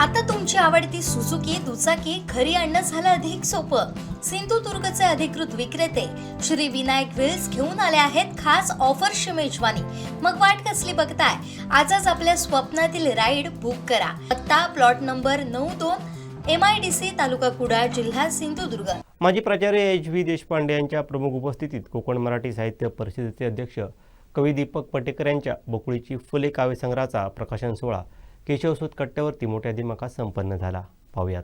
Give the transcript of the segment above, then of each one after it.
आता तुमची आवडती सुझुकी दुचाकी घरी आणणं झालं अधिक सोपं. सिंधुदुर्गचे अधिकृत विक्रेते श्री विनायक व्हील्स घेऊन आले आहेत खास ऑफरची मेजवानी. मग वाट कसली बघताय? आजच आपल्या स्वप्नातील राईड बुक करा. पत्ता प्लॉट नंबर 92 MIDC तालुका कुडाळ जिल्हा सिंधुदुर्ग. माजी प्राचार्य HV देशपांडे यांच्या प्रमुख उपस्थितीत कोकण मराठी साहित्य परिषदेचे अध्यक्ष कवी दीपक पटेकर यांच्या बकुळीची फुले काव्यसंग्रहाचा प्रकाशन सोहळा केशवसूत कट्ट्यावरती मोठ्या दिमाखात संपन्न झाला. पाहूयात.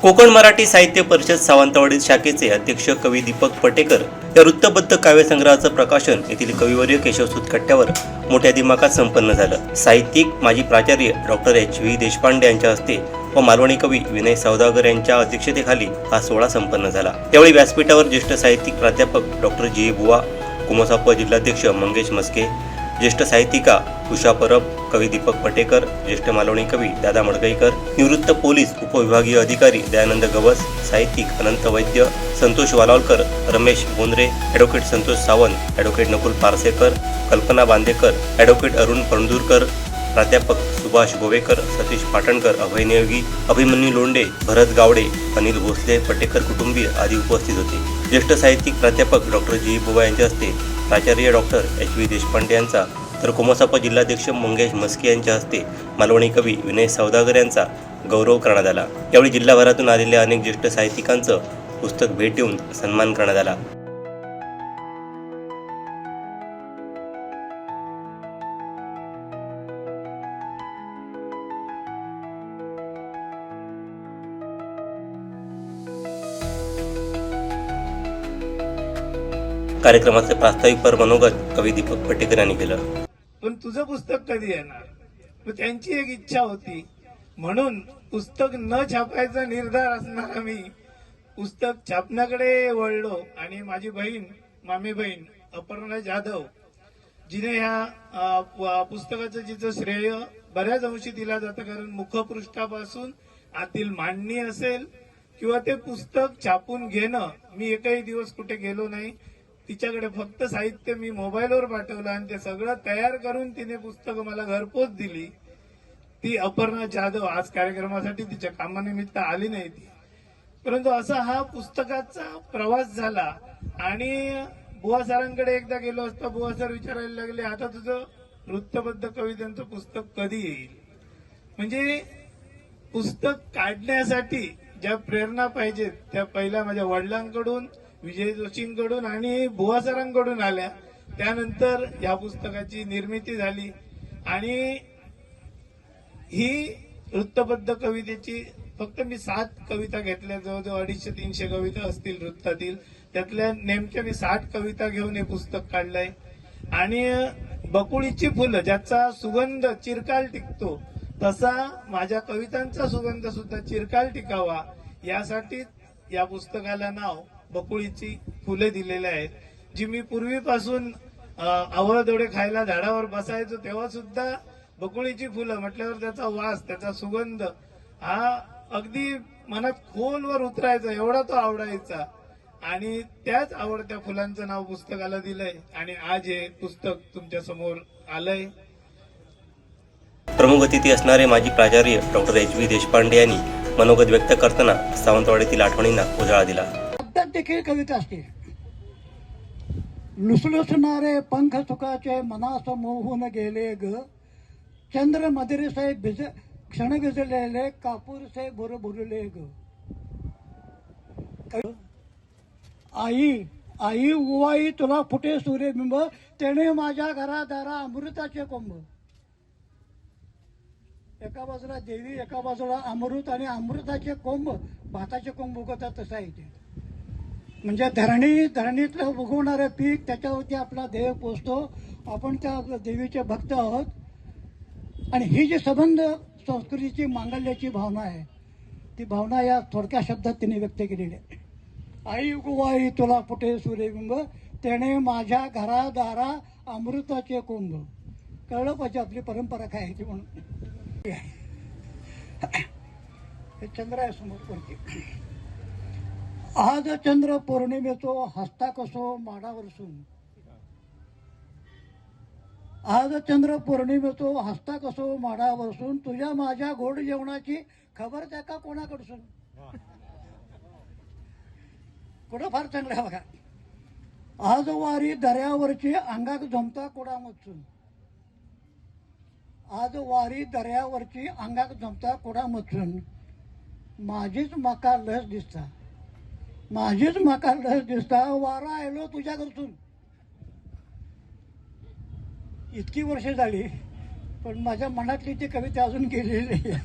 कोकण मराठी साहित्य परिषद सावंतवाडी शाखेचे अध्यक्ष कवी दीपक पटेकर या वृत्तबद्ध काव्यसंग्रहाचं प्रकाशन येथील कविवर्य केशवसूत कट्ट्यावर मोठ्या दिमाखात संपन्न झालं. साहित्यिक माजी प्राचार्य डॉक्टर HV देशपांडे यांच्या हस्ते व मालवणी कवी विनय सौदागर यांच्या अध्यक्षतेखाली हा सोहळा संपन्न झाला. यावेळी व्यासपीठावर ज्येष्ठ साहित्यिक प्राध्यापक डॉक्टर G. बुवा, कुमसाप जिल्हाध्यक्ष मंगेश मस्के, ज्येष्ठ साहित्यिका उषा परब, कवी दीपक पटेकर, ज्येष्ठ मालवणी कवी दादा मडगईकर, निवृत्त पोलीस उपविभागीय अधिकारी दयानंद गवस, साहित्यिक अनंत वैद्य, संतोष वालावलकर, रमेश बोंद्रे, ॲडव्होकेट संतोष सावंत, ॲडव्होकेट नकुल पारसेकर, कल्पना बांदेकर, ॲडव्होकेट अरुण पणदूरकर, प्राध्यापक सुभाष गोवेकर, सतीश पाटणकर, अभय नेवगी, अभिमन्यू लोंढे, भरत गावडे, अनिल भोसले, पटेकर कुटुंबीय आदी उपस्थित होते. ज्येष्ठ साहित्यिक प्राध्यापक डॉक्टर G. बुवा यांच्या हस्ते प्राचार्य डॉक्टर HV देशपांडे यांचा तर कुमसाप जिल्हाध्यक्ष मंगेश मस्के यांच्या हस्ते मालवणी कवी विनय सौदागर यांचा गौरव करण्यात आला. यावेळी जिल्हाभरातून आलेल्या अनेक ज्येष्ठ साहित्यिकांचं पुस्तक भेट देऊन सन्मान करण्यात आला. कार्यक्रमाचे प्रास्ताविक मनोगत कवी दीपक पटेकर यांनी केलं. पण तुझं पुस्तक कधी येणार? मग त्यांची एक इच्छा होती, म्हणून पुस्तक न छापायचा निर्धार असणारा मी पुस्तक छापण्याकडे वळलो. आणि माझी बहीण, मामी बहीण अपर्णा जाधव, जिने ह्या पुस्तकाचं जिचं श्रेय बऱ्याच अंशी दिला जातं, कारण मुखपृष्ठापासून आतील मांडणी असेल किंवा ते पुस्तक छापून घेणं, मी एकही दिवस कुठे गेलो नाही. तिच्याकडे फक्त साहित्य मी मोबाईलवर पाठवलं आणि ते सगळं तयार करून तिने पुस्तकं मला घरपोच दिली. ती अपर्णा जाधव आज कार्यक्रमासाठी तिच्या कामानिमित्त आली नाही ती, परंतु असा हा पुस्तकाचा प्रवास झाला. आणि बुवा सरांकडे एकदा गेलो असता बुवा सर विचारायला लागले, आता तुझं वृत्तबद्ध कवितांचं पुस्तक कधी येईल? म्हणजे पुस्तक काढण्यासाठी ज्या प्रेरणा पाहिजेत त्या पहिल्या माझ्या वडिलांकडून, विजय जोशींकडून आणि बुवा सरांकडून आल्या. त्यानंतर या पुस्तकाची निर्मिती झाली आणि ही वृत्तबद्ध कवितेची फक्त मी 7 कविता घेतल्या, जवळजवळ 250-300 कविता असतील वृत्तातील, त्यातल्या नेमक्या मी 60 कविता घेऊन हे पुस्तक काढलंय. आणि बकुळीची फुलं ज्याचा सुगंध चिरकाल टिकतो, तसा माझ्या कवितांचा सुगंध सुद्धा चिरकाल टिकावा यासाठी या पुस्तकाला नाव बकुळीची फुले दिलेले आहेत. जी मी पूर्वीपासून आवळदोडे खायला झाडावर बसायचो तेव्हा सुद्धा बकुळीची फुलं म्हटल्यावर त्याचा वास, त्याचा सुगंध हा अगदी मनात खोलवर उतरायचा, एवढा तो आवडायचा. आणि त्याच आवडत्या फुलांचं नाव पुस्तकाला दिलंय आणि आज हे पुस्तक तुमच्या समोर आलंय. प्रमुख अतिथी असणारे माजी प्राचार्य डॉक्टर HV देशपांडे यांनी मनोगत व्यक्त करताना सावंतवाडीतील आठवणींना उजाळा दिला. देखील कविता असते. लुसलुसणारे पंख सुखाचे मनास मोहून गेले ग, चंद्र मदिरेसे क्षण भिजलेले कापूरसे बुरबुरले ग. आई आई उवाई तुला फुटे सूर्यबिंब, तेणे माझ्या घरादारा अमृताचे कोंब. एका बाजूला देवी, एका बाजूला अमृत, आणि अमृताचे कोंब भाताचे कोंब उगवतात तसं आहे ते. म्हणजे धरणीतलं उगवणारं पीक, त्याच्यावरती आपला देव पोचतो. आपण त्या देवीचे भक्त आहोत. आणि ही जी संबंध संस्कृतीची मांगल्याची भावना आहे, ती भावना या थोडक्या शब्दात तिने व्यक्त केलेली आहे. आई गुवाई तुला फुटे सूर्यबिंब, तेणे माझ्या घरादारा अमृताचे कोंब. कळलं पाहिजे आपली परंपरा काय आहे ती. म्हणून हे चंद्र आहे समोर कोणती. आज चंद्र पौर्णिमेचो हस्ता कसो माडावर सून, आज चंद्र पौर्णिमेचो हसता कसो माडा बसून तुझ्या माझ्या गोड जेवणाची खबर त्या का कोणाकडसून. कुठं फार चांगलं आहे बघा. आज वारी दर्यावरची अंगाक जमता कोडा मचून. आज वारी दर्यावरची अंगाक जमता कोडा मचून. माझीच माका लस दिसता, माझीच माका लस दिसता, वारा आलो तुझ्या घरसून. इतकी वर्ष झाली पण माझ्या मनातली ती कविता अजून गेलेली आहे.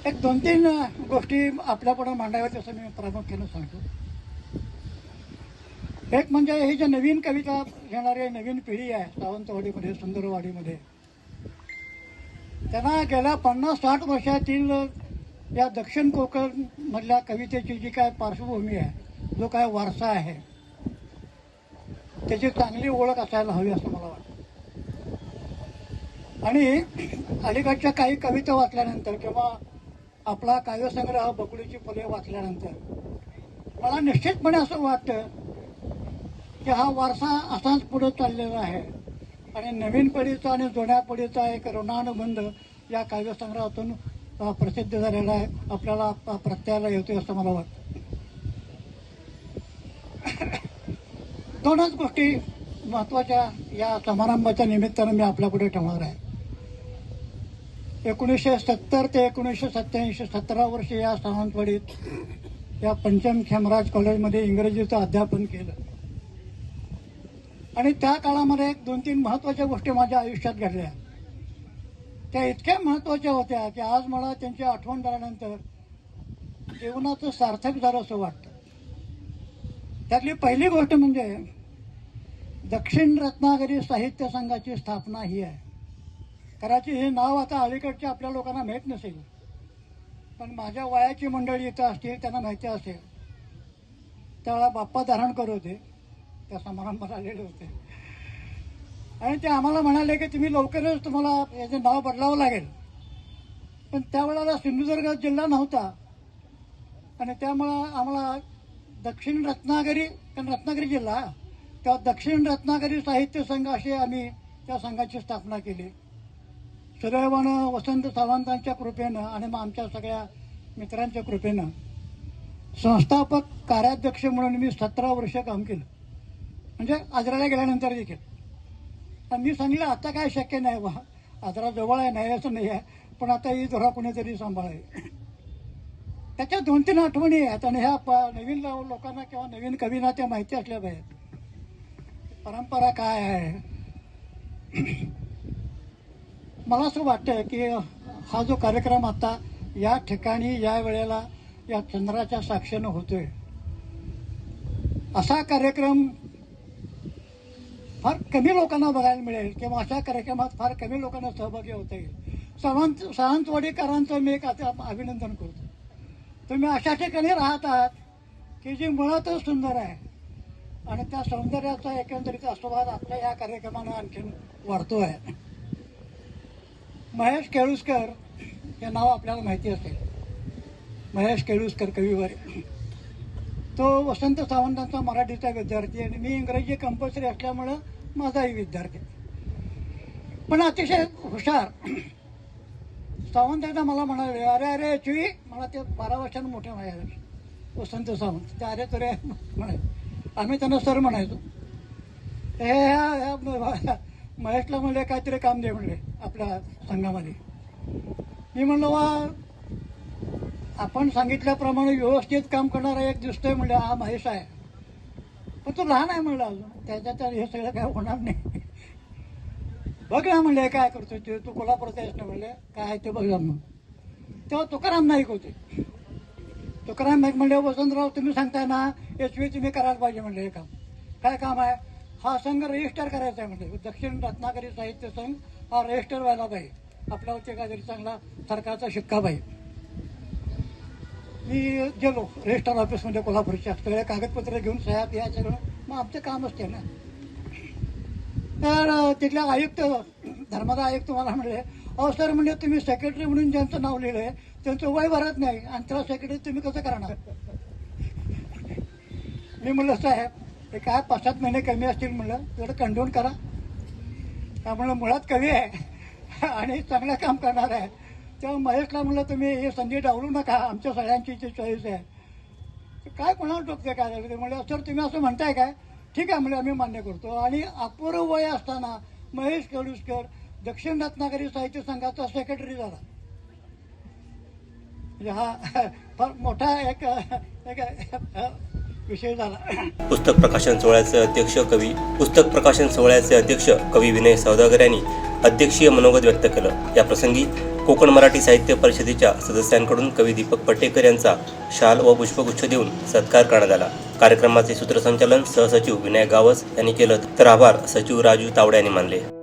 एक 2-3 गोष्टी आपल्यापुढे मांडाव्यात असं मी प्रामुख्याने सांगतो. एक म्हणजे ही जी नवीन कविता घेणारी नवीन पिढी आहे सावंतवाडीमध्ये, सुंदरवाडीमध्ये, त्यांना गेल्या 50-60 वर्षातील या दक्षिण कोकण मधल्या कवितेची जी काय पार्श्वभूमी आहे, जो काय वारसा आहे, त्याची चांगली ओळख असायला हवी असं मला वाटतं. आणि अलीकडच्या काही कविता वाचल्यानंतर किंवा आपला काव्यसंग्रह बकुळीची फुले वाचल्यानंतर मला निश्चितपणे असं वाटतं की हा वारसा असाच पुढे चाललेला आहे आणि नवीन पिढीचा आणि जुन्या पिढीचा एक ऋणानुबंध या काव्यसंग्रहातून प्रसिद्ध झालेला आहे, आपल्याला प्रत्ययाला येतोय असं मला वाटतं. 2च गोष्टी महत्वाच्या या समारंभाच्या निमित्तानं मी आपल्यापुढे ठेवणार आहे. 1970 ते 1987 17 वर्ष या सावंतवाडीत या पंचम खेमराज कॉलेजमध्ये इंग्रजीचं अध्यापन केलं आणि त्या काळामध्ये 2-3 महत्वाच्या गोष्टी माझ्या आयुष्यात घडल्या. त्या इतक्या महत्वाच्या होत्या की आज मला त्यांची आठवण झाल्यानंतर जीवनाचं सार्थक झालं असं वाटतं. त्यातली पहिली गोष्ट म्हणजे दक्षिण रत्नागिरी साहित्य संघाची स्थापना ही आहे. कदाचित हे नाव आता अलीकडच्या आपल्या लोकांना माहीत नसेल, पण माझ्या वयाची मंडळी इथं असतील, त्यांना माहिती असेल. त्यावेळेला बाप्पा धारणकर होते, त्या समारंभात आलेले होते आणि ते आम्हाला म्हणाले की तुम्ही लवकरच तुम्हाला याचं नाव बदलावं लागेल. पण त्यावेळेला सिंधुदुर्ग जिल्हा नव्हता आणि त्यामुळं आम्हाला दक्षिण रत्नागिरी, कारण रत्नागिरी जिल्हा, तेव्हा दक्षिण रत्नागिरी साहित्य संघ अशी आम्ही त्या संघाची स्थापना केली. सुदैवानं वसंत सावंतांच्या कृपेनं आणि मग आमच्या सगळ्या मित्रांच्या कृपेनं संस्थापक कार्याध्यक्ष म्हणून मी 17 वर्ष काम केलं, म्हणजे आजराला गेल्यानंतर देखील. आणि मी सांगितलं आता काय शक्य नाही बा, आजरा जवळ आहे, नाही असं नाही आहे, पण आता ही जरा कोणीतरी सांभाळेल. त्याच्या 2-3 आठवणी आहेत आणि ह्या नवीन लोकांना किंवा नवीन कवींना त्या माहिती असल्या पाहिजेत. परंपरा काय आहे. मला असं वाटतं की हा जो कार्यक्रम आता या ठिकाणी या वेळेला या चंद्राच्या साक्षीनं होतोय, असा कार्यक्रम फार कमी लोकांना बघायला मिळेल किंवा अशा कार्यक्रमात फार कमी लोकांना सहभागी होता येईल. सावंतवाडीकरांचं मी एक आता अभिनंदन करतो. तुम्ही अशा ठिकाणी राहत आहात की जी मुळातच सुंदर आहे आणि त्या सौंदर्याचा एकंदरीत आस्वाद आपल्या या कार्यक्रमानं आणखीन वाढतो आहे. महेश केळुसकर हे नाव आपल्याला माहिती असेल. महेश केळुसकर कविवर, तो वसंत सावंतांचा मराठीचा विद्यार्थी आणि मी इंग्रजी कंपल्सरी असल्यामुळं माझाही विद्यार्थी, पण अतिशय हुशार. सावंत एकदा मला म्हणाले, अरे चुई, मला ते 12 वर्षांनी मोठे म्हणाले वसंत सावंत. ते अरे तुरे म्हणायचे, आम्ही त्यांना सर म्हणायचो. महेशला म्हणले काहीतरी काम दे म्हणले आपल्या संघामध्ये. मी म्हणलो वा, आपण सांगितल्याप्रमाणे व्यवस्थित काम करणारा एक दिसतोय म्हणले, हा महेश आहे, पण तो लहान आहे म्हणलं अजून, त्याच्यात हे सगळं काय होणार नाही. बघ ना म्हणले काय करतोय ते, तू कोल्हापूरचा आहेस ना म्हणले, काय आहे ते बघ मग. तेव्हा तुकाराम नाईक होते. तुकाराम नाईक म्हणले, वसंतराव तुम्ही सांगताय ना, याचवेळी तुम्ही करायला पाहिजे म्हणले हे काम. काय काम आहे, हा संघ रजिस्टर करायचा आहे म्हणजे दक्षिण रत्नागिरी साहित्य संघ हा रजिस्टर व्हायला पाहिजे, आपल्यावरती काहीतरी चांगला सरकारचा शिक्का पाहिजे. मी गेलो रजिस्टर ऑफिसमध्ये कोल्हापूरच्या, सगळे कागदपत्र घेऊन सह्या पिया सगळं, मग आमचं काम असते ना. तर तिथल्या आयुक्त, धर्मादा आयुक्त मला म्हणले, अहो सर म्हणजे तुम्ही सेक्रेटरी म्हणून ज्यांचं नाव लिहिलं आहे त्यांचं वय भरत नाही आणि त्याला सेक्रेटरी तुम्ही कसं करणार. मी म्हणलं साहेब हे काय 5-7 महिने कमी असतील म्हणलं, तेवढं कंट्रोल करा. त्यामुळे मुळात कवी आहे आणि चांगलं काम करणार आहे. तेव्हा महेशला म्हणलं तुम्ही ही संधी डावलू नका, आमच्या सगळ्यांची जी चॉईस आहे. काय कोणाला टोकते काय झालं ते म्हणलं सर तुम्ही असं म्हणताय काय, ठीक आहे म्हणजे आम्ही मान्य करतो. आणि अपूर्व वय असताना महेश कडुसकर दक्षिण रत्नागिरी साहित्य संघाचा सेक्रेटरी झाला. म्हणजे हा फार मोठा एक विषय झाला. पुस्तक प्रकाशन सोहळ्याचे अध्यक्ष कवी विनय सौदागर यांनी अध्यक्षीय मनोगत व्यक्त केलं. या प्रसंगी कोकण मराठी साहित्य परिषदेच्या सदस्यांकडून कवी दीपक पटेकर यांचा शाल व पुष्पगुच्छ देऊन सत्कार करण्यात आला. कार्यक्रमाचे सूत्रसंचालन सहसचिव विनायक गावस यांनी केलं, तर आभार सचिव राजू तावडे यांनी मानले.